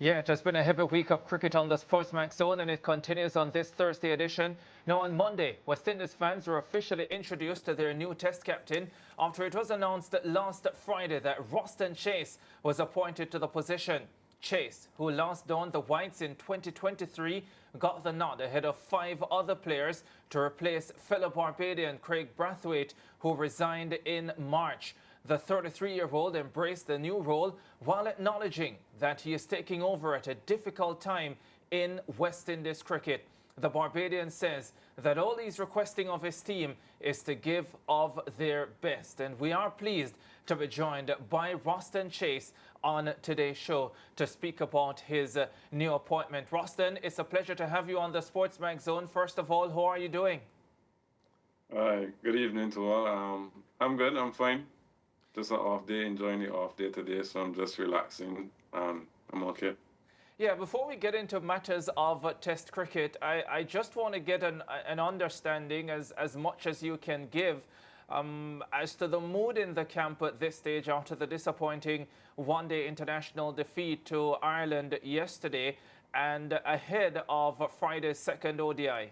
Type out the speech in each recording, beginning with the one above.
Yeah, it has been a heavy week of cricket on the SportsMax Zone, and it continues on this Thursday edition. Now, on Monday, West Indies fans were officially introduced to their new Test captain after it was announced last Friday that Roston Chase was appointed to the position. Chase, who last donned the whites in 2023, got the nod ahead of 5 other players to replace fellow Barbadian Craig Brathwaite, who resigned in March. The 33-year-old embraced the new role while acknowledging that he is taking over at a difficult time in West Indies cricket. The Barbadian says that all he's requesting of his team is to give of their best. And we are pleased to be joined by Roston Chase on today's show to speak about his new appointment. Roston, it's a pleasure to have you on the SportsMax Zone. First of all, how are you doing? Hi, good evening to all. I'm good, I'm fine. Just an off day, enjoying the off day today, so I'm just relaxing. I'm okay. Yeah, before we get into matters of Test cricket, I just want to get an understanding, as much as you can give, as to the mood in the camp at this stage after the disappointing one-day international defeat to Ireland yesterday and ahead of Friday's second ODI.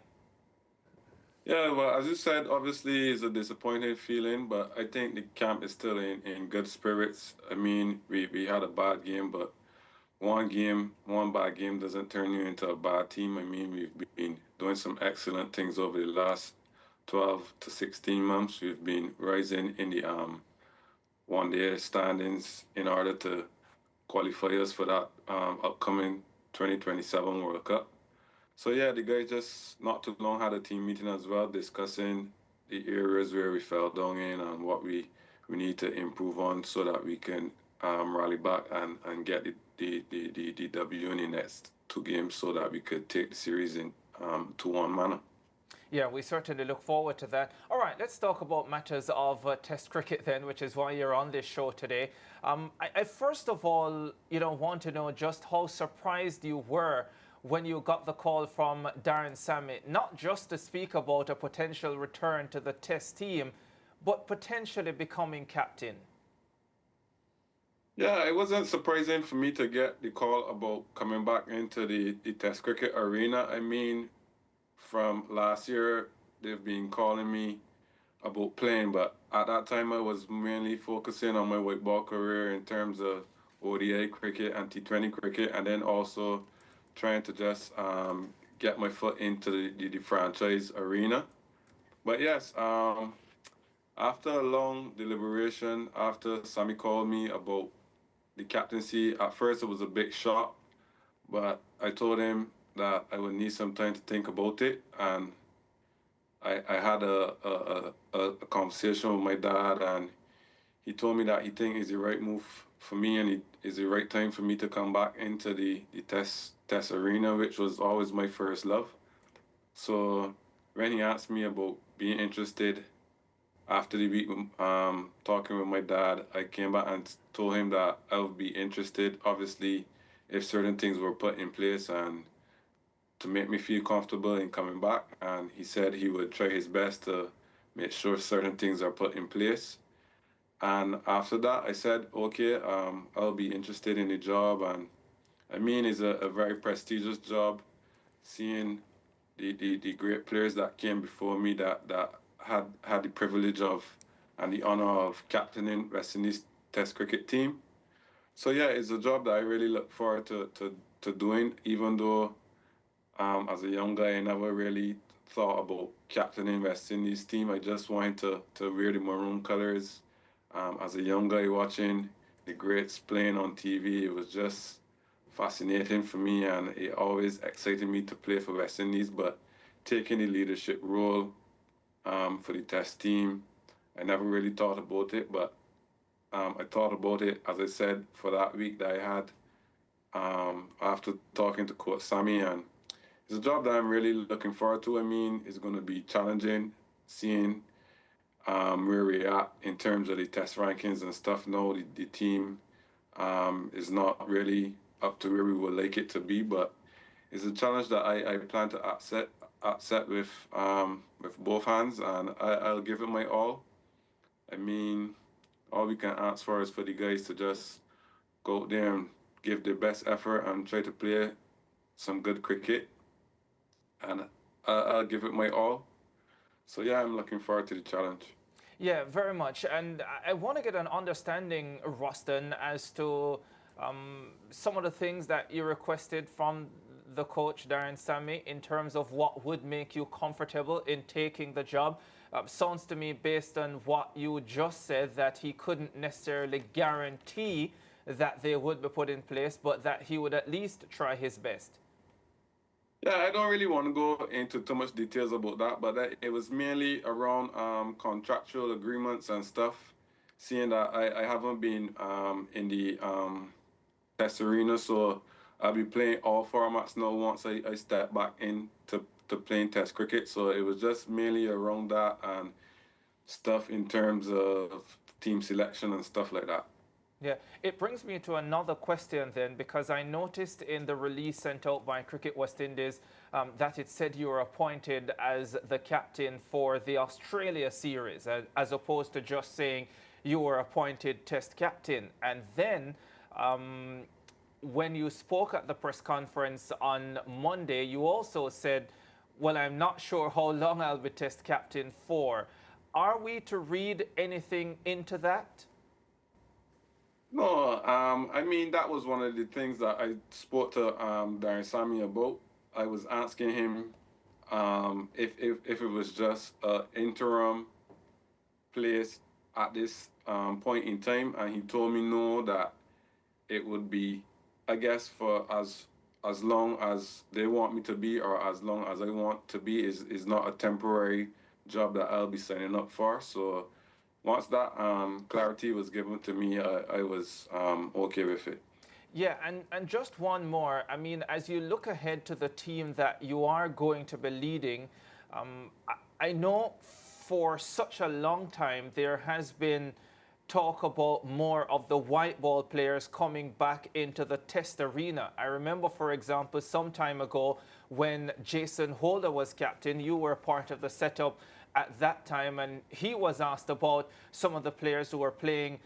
Yeah, well, as you said, obviously it's a disappointing feeling, but I think the camp is still in good spirits. I mean, we had a bad game, but one bad game doesn't turn you into a bad team. I mean, we've been doing some excellent things over the last 12 to 16 months. We've been rising in the one-day standings in order to qualify us for that upcoming 2027 World Cup. So yeah, the guys just not too long had a team meeting as well, discussing the areas where we fell down in and what we need to improve on so that we can rally back and get the W in the next 2 games so that we could take the series in 2-1 manner. Yeah, we certainly look forward to that. All right, let's talk about matters of Test cricket then, which is why you're on this show today. I first of all, want to know just how surprised you were when you got the call from Darren Sammy, not just to speak about a potential return to the Test team, but potentially becoming captain. Yeah, it wasn't surprising for me to get the call about coming back into the Test cricket arena. I mean, from last year, they've been calling me about playing, but at that time I was mainly focusing on my white ball career in terms of ODI cricket and T20 cricket, and then also trying to just get my foot into the franchise arena. But yes, after a long deliberation, after Sammy called me about the captaincy, at first it was a big shock, but I told him that I would need some time to think about it, and I had a conversation with my dad, and he told me that he think it's the right move for me, and it is the right time for me to come back into the test arena, which was always my first love. So when he asked me about being interested after the week, talking with my dad, I came back and told him that I would be interested, obviously, if certain things were put in place and to make me feel comfortable in coming back. And he said he would try his best to make sure certain things are put in place. And after that, I said, okay, I'll be interested in the job. And I mean, it's a very prestigious job. Seeing the great players that came before me that had the privilege of and the honor of captaining West Indies Test cricket team. So yeah, it's a job that I really look forward to doing, even though as a young guy I never really thought about captaining West Indies team. I just wanted to wear the maroon colors. As a young guy watching the greats playing on TV, it was just fascinating for me, and it always excited me to play for West Indies. But taking the leadership role for the Test team, I never really thought about it. But I thought about it, as I said, for that week that I had after talking to Coach Sammy, and it's a job that I'm really looking forward to. I mean, it's going to be challenging seeing where we're at in terms of the test rankings and stuff. No, the team is not really up to where we would like it to be, but it's a challenge that I plan to accept with both hands, and I'll give it my all. I mean, all we can ask for is for the guys to just go out there and give the best effort and try to play some good cricket, and I'll give it my all. So yeah, I'm looking forward to the challenge. Yeah, very much. And I want to get an understanding, Roston, as to some of the things that you requested from the coach, Darren Sammy, in terms of what would make you comfortable in taking the job. Sounds to me, based on what you just said, that he couldn't necessarily guarantee that they would be put in place, but that he would at least try his best. Yeah, I don't really want to go into too much details about that, but it was mainly around contractual agreements and stuff. Seeing that I haven't been in the test arena, so I'll be playing all formats now once I step back into playing test cricket. So it was just mainly around that and stuff in terms of team selection and stuff like that. Yeah, it brings me to another question then, because I noticed in the release sent out by Cricket West Indies that it said you were appointed as the captain for the Australia series, as opposed to just saying you were appointed test captain. And then when you spoke at the press conference on Monday, you also said, well, I'm not sure how long I'll be test captain for. Are we to read anything into that? No, I mean that was one of the things that I spoke to Darren Sammy about. I was asking him if it was just an interim place at this point in time, and he told me no, that it would be, I guess, for as long as they want me to be, or as long as I want to be, is not a temporary job that I'll be signing up for. So once that clarity was given to me, I was okay with it. Yeah, and just one more. I mean, as you look ahead to the team that you are going to be leading, I know for such a long time there has been talk about more of the white ball players coming back into the test arena. I remember, for example, some time ago when Jason Holder was captain, you were part of the setup at that time, and he was asked about some of the players who were playing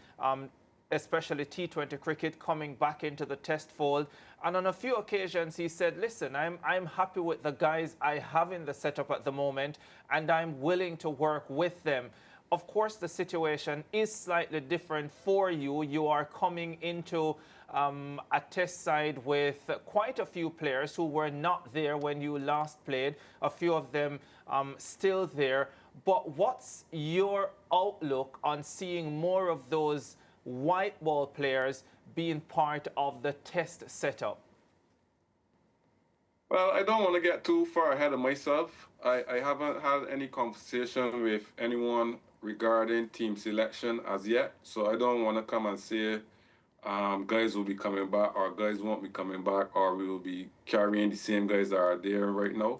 especially T20 cricket, coming back into the test fold. And on a few occasions, he said, listen, I'm happy with the guys I have in the setup at the moment, and I'm willing to work with them. Of course, the situation is slightly different for you. You are coming into a test side with quite a few players who were not there when you last played, a few of them still there. But what's your outlook on seeing more of those white ball players being part of the test setup? Well, I don't want to get too far ahead of myself. I haven't had any conversation with anyone regarding team selection as yet, so I don't want to come and say guys will be coming back or guys won't be coming back, or we will be carrying the same guys that are there right now.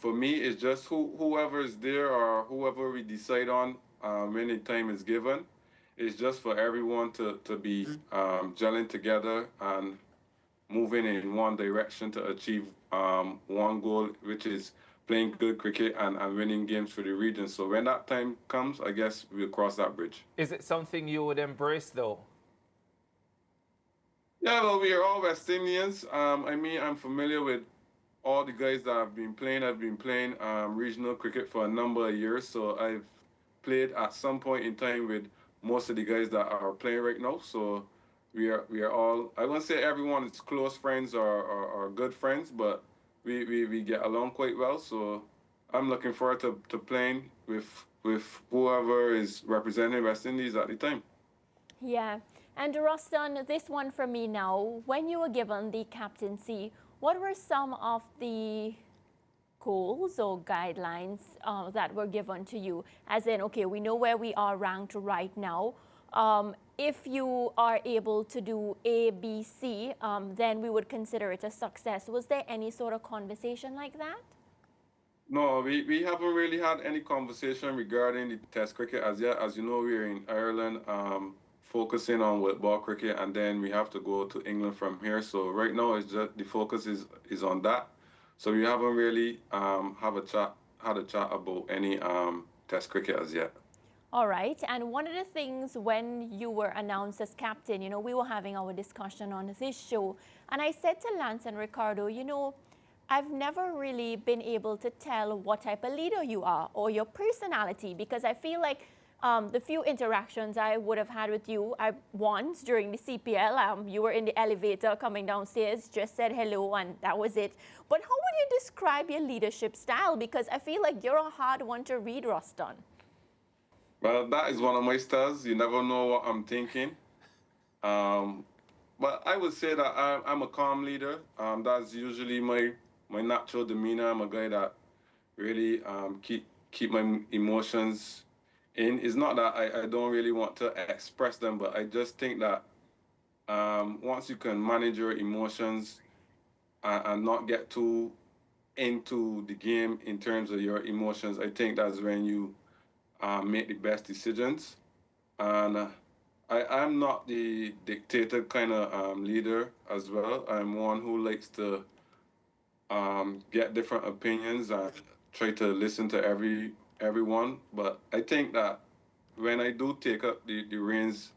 For me, it's just whoever is there or whoever we decide on when the time is given. It's just for everyone to be gelling together and moving in one direction to achieve one goal, which is playing good cricket and winning games for the region. So when that time comes, I guess we'll cross that bridge. Is it something you would embrace, though? Yeah, well, we are all West Indians. I mean, I'm familiar with all the guys that have been playing. I've been playing regional cricket for a number of years, so I've played at some point in time with most of the guys that are playing right now. So we are all, I won't say everyone is close friends or good friends, but we get along quite well. So I'm looking forward to playing with whoever is representing West Indies at the time. Yeah. And Roston, this one from me now. When you were given the captaincy, what were some of the goals or guidelines that were given to you? As in, okay, we know where we are ranked right now. If you are able to do A, B, C, then we would consider it a success. Was there any sort of conversation like that? No, we haven't really had any conversation regarding the Test cricket as yet. As you know, we're in Ireland, focusing on with ball cricket, and then we have to go to England from here. So right now, it's just the focus is on that. So we haven't really had a chat about any Test cricket as yet. All right. And one of the things when you were announced as captain, you know, we were having our discussion on this show. And I said to Lance and Ricardo, you know, I've never really been able to tell what type of leader you are or your personality, because I feel like the few interactions I would have had with you, once during the CPL, you were in the elevator coming downstairs, just said hello, and that was it. But how would you describe your leadership style? Because I feel like you're a hard one to read, Roston. Well, that is one of my styles. You never know what I'm thinking. But I would say that I'm a calm leader. That's usually my natural demeanor. I'm a guy that really keep my emotions in. It's not that I don't really want to express them, but I just think that once you can manage your emotions and not get too into the game in terms of your emotions, I think that's when you make the best decisions. And I'm not the dictator kind of leader as well. I'm one who likes to get different opinions and try to listen to everyone. But I think that when I do take up the reins,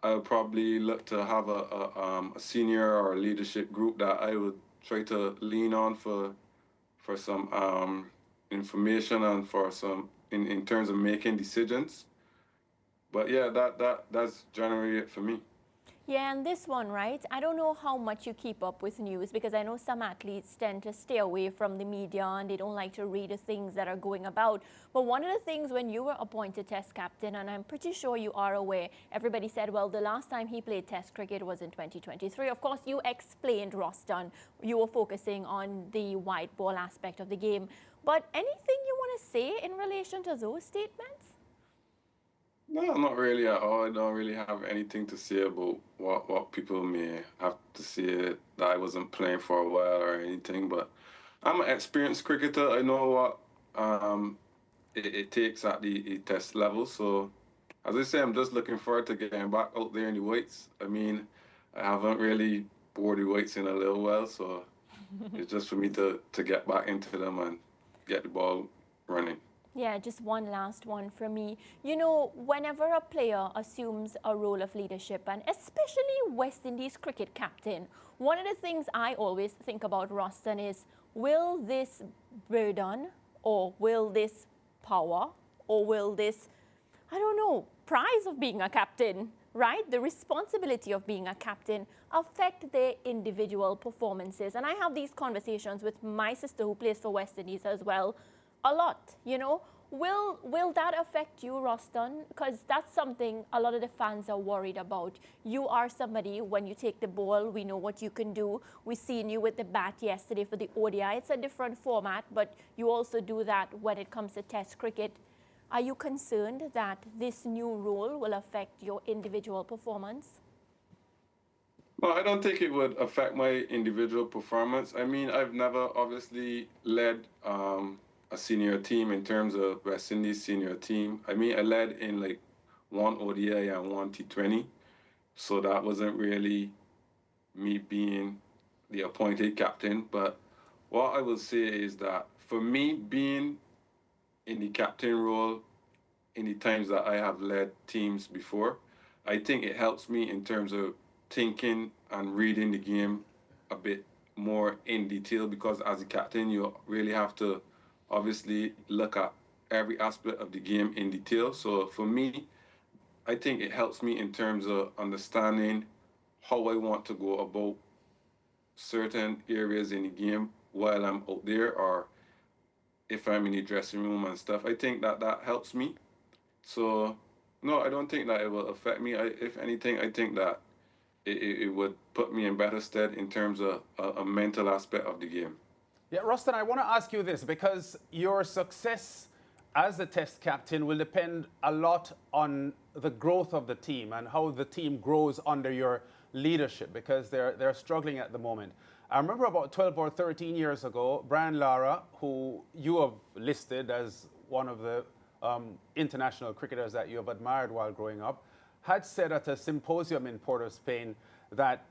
I'll probably look to have a senior or leadership group that I would try to lean on for some information and for some in terms of making decisions. But yeah, that's generally it for me. Yeah, and this one, right? I don't know how much you keep up with news, because I know some athletes tend to stay away from the media and they don't like to read the things that are going about. But one of the things when you were appointed Test captain, and I'm pretty sure you are aware, everybody said, well, the last time he played Test cricket was in 2023. Of course, you explained, Roston, you were focusing on the white ball aspect of the game. But anything you want to say in relation to those statements? No, not really at all. I don't really have anything to say about what people may have to say that I wasn't playing for a while or anything. But I'm an experienced cricketer. I know what it takes at the test level. So, as I say, I'm just looking forward to getting back out there in the weights. I mean, I haven't really wore the weights in a little while, so it's just for me to get back into them and get the ball running. Yeah, just one last one from me. You know, whenever a player assumes a role of leadership, and especially West Indies cricket captain, one of the things I always think about, Roston, is will this burden, or will this power, or will this, I don't know, prize of being a captain, right? The responsibility of being a captain affect their individual performances. And I have these conversations with my sister who plays for West Indies as well, a lot, you know. Will that affect you, Roston? Because that's something a lot of the fans are worried about. You are somebody, when you take the ball, we know what you can do. We seen you with the bat yesterday for the ODI. It's a different format, but you also do that when it comes to Test cricket. Are you concerned that this new role will affect your individual performance? Well, I don't think it would affect my individual performance. I mean, I've never obviously led a senior team in terms of West Indies senior team. I mean, I led in like one ODI and one T20. So that wasn't really me being the appointed captain. But what I will say is that for me, being in the captain role in the times that I have led teams before, I think it helps me in terms of thinking and reading the game a bit more in detail, because as a captain, you really have to obviously look at every aspect of the game in detail. So for me, I think it helps me in terms of understanding how I want to go about certain areas in the game while I'm out there, or if I'm in the dressing room and stuff. I think that helps me. So no, I don't think that it will affect me. If anything, I think that it would put me in better stead in terms of a mental aspect of the game. Yeah, Roston, I want to ask you this, because your success as a Test captain will depend a lot on the growth of the team and how the team grows under your leadership, because they're struggling at the moment. I remember about 12 or 13 years ago, Lara, who you have listed as one of the international cricketers that you have admired while growing up, had said at a symposium in Port of Spain that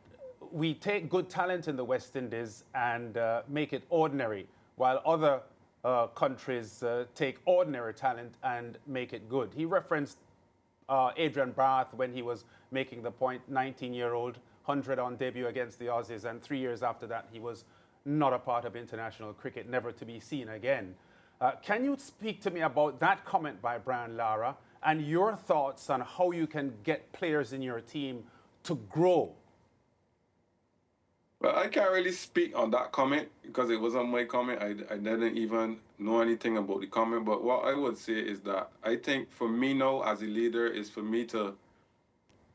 we take good talent in the West Indies and make it ordinary, while other countries take ordinary talent and make it good. He referenced Adrian Barth when he was making the point, 19-year-old, 100 on debut against the Aussies, and 3 years after that he was not a part of international cricket, never to be seen again. Can you speak to me about that comment by Brian Lara and your thoughts on how you can get players in your team to grow? Well, I can't really speak on that comment because it wasn't my comment. I didn't even know anything about the comment. But what I would say is that I think for me now as a leader is for me to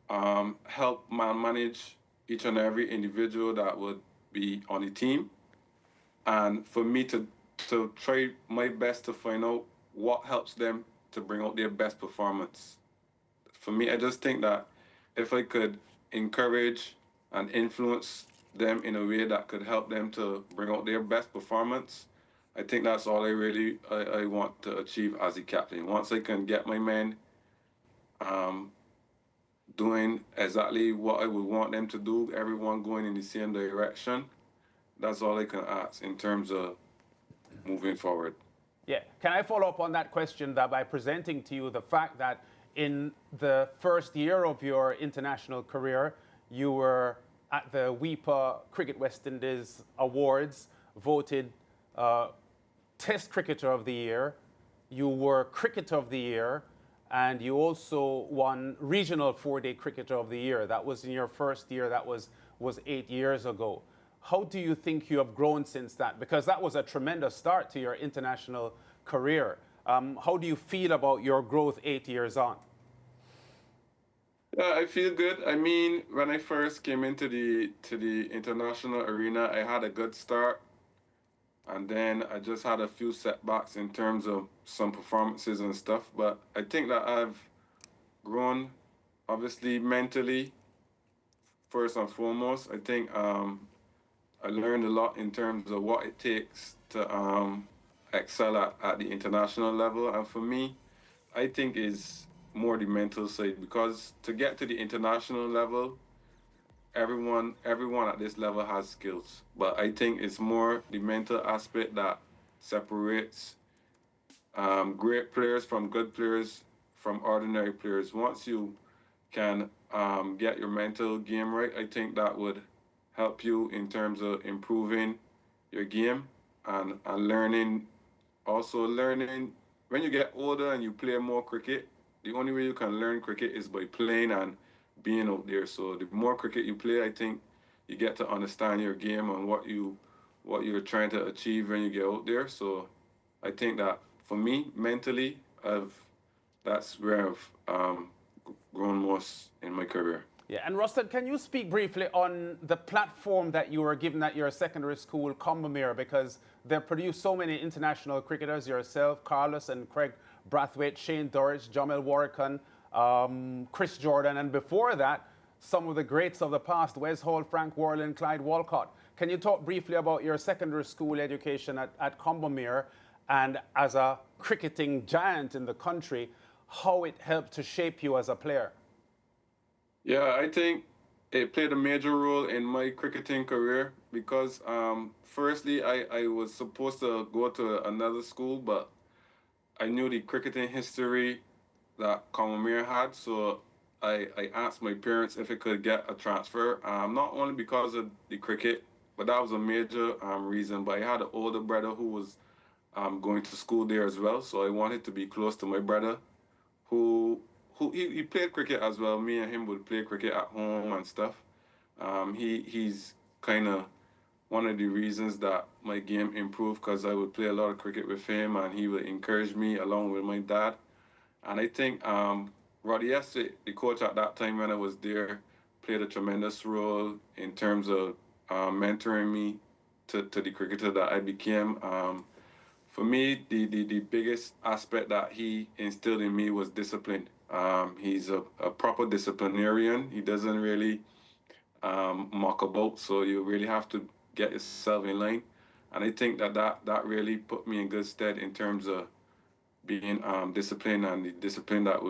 help manage each and every individual that would be on the team, and for me to try my best to find out what helps them to bring out their best performance. For me, I just think that if I could encourage and influence them in a way that could help them to bring out their best performance, I think that's all I want to achieve as a captain. Once I can get my men doing exactly what I would want them to do, everyone going in the same direction, that's all I can ask in terms of moving forward. Yeah. Can I follow up on that question that by presenting to you the fact that in the first year of your international career, you were at the WIPA Cricket West Indies Awards, voted Test Cricketer of the Year, you were Cricketer of the Year, and you also won Regional 4-Day Cricketer of the Year. That was in your first year, that was 8 years ago. How do you think you have grown since that? Because that was a tremendous start to your international career. How do you feel about your growth 8 years on? I feel good. I mean, when I first came into the international arena, I had a good start, and then I just had a few setbacks in terms of some performances and stuff. But I think that I've grown, obviously mentally, first and foremost. I think I learned a lot in terms of what it takes to excel at the international level, and for me, I think is more the mental side, because to get to the international level, everyone at this level has skills, but I think it's more the mental aspect that separates great players from good players from ordinary players. Once you can get your mental game right, I think that would help you in terms of improving your game and learning. Also learning, when you get older and you play more cricket, the only way you can learn cricket is by playing and being out there. So the more cricket you play, I think you get to understand your game and what you're trying to achieve when you get out there. So I think that for me, mentally, that's where I've grown most in my career. Yeah, and Roston, can you speak briefly on the platform that you were given at your secondary school, Combermere, because they produced so many international cricketers, yourself, Carlos and Craig Brathwaite, Shane Dorridge, Jamel Warrican, Chris Jordan, and before that, some of the greats of the past, Wes Hall, Frank Worley, Clyde Walcott. Can you talk briefly about your secondary school education at Combermere and as a cricketing giant in the country, how it helped to shape you as a player? Yeah, I think it played a major role in my cricketing career because firstly, I was supposed to go to another school, but I knew the cricketing history that Combermere had, so I asked my parents if I could get a transfer, not only because of the cricket, but that was a major reason, but I had an older brother who was going to school there as well, so I wanted to be close to my brother, who he played cricket as well. Me and him would play cricket at home and stuff. He's kind of one of the reasons that my game improved, because I would play a lot of cricket with him and he would encourage me along with my dad. And I think Roddy Estate, the coach at that time when I was there, played a tremendous role in terms of mentoring me to the cricketer that I became. For me, the biggest aspect that he instilled in me was discipline. He's a proper disciplinarian. He doesn't really muck about, so you really have to get yourself in line. And I think that really put me in good stead in terms of being disciplined and the discipline that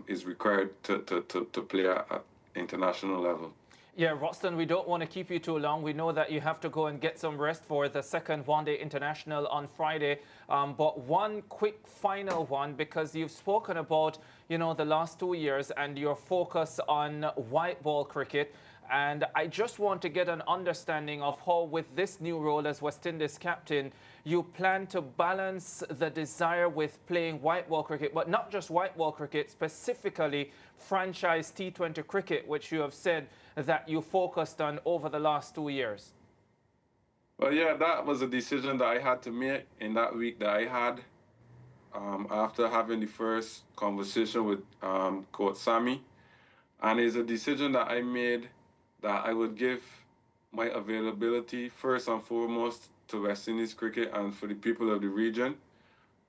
is required to play at international level. Yeah, Roston, we don't want to keep you too long. We know that you have to go and get some rest for the second one-day international on Friday. But one quick final one, because you've spoken about, the last 2 years and your focus on white ball cricket. And I just want to get an understanding of how, with this new role as West Indies captain, you plan to balance the desire with playing white ball cricket, but not just white ball cricket, specifically franchise T20 cricket, which you have said that you focused on over the last 2 years. Well, yeah, that was a decision that I had to make in that week that I had after having the first conversation with Coach Sammy. And it's a decision that I made that I would give my availability first and foremost to West Indies cricket and for the people of the region.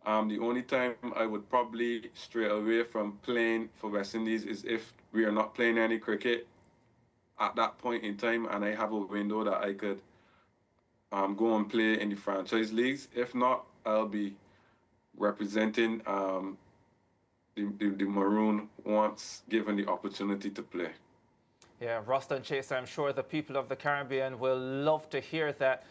The only time I would probably stray away from playing for West Indies is if we are not playing any cricket at that point in time and I have a window that I could go and play in the franchise leagues. If not, I'll be representing the Maroon once given the opportunity to play. Yeah, Roston Chase, I'm sure the people of the Caribbean will love to hear that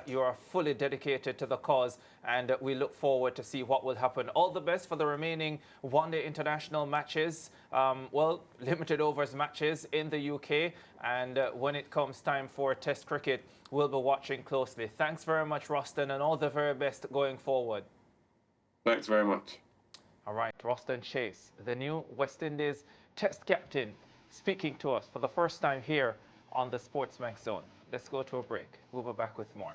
you are fully dedicated to the cause, and we look forward to see what will happen. All the best for the remaining one-day international matches, limited overs matches in the UK, and when it comes time for Test cricket, we'll be watching closely. Thanks very much, Roston, and all the very best going forward. Thanks very much. All right, Roston Chase, the new West Indies Test captain, speaking to us for the first time here on the SportsMax Zone. Let's go to a break. We'll be back with more.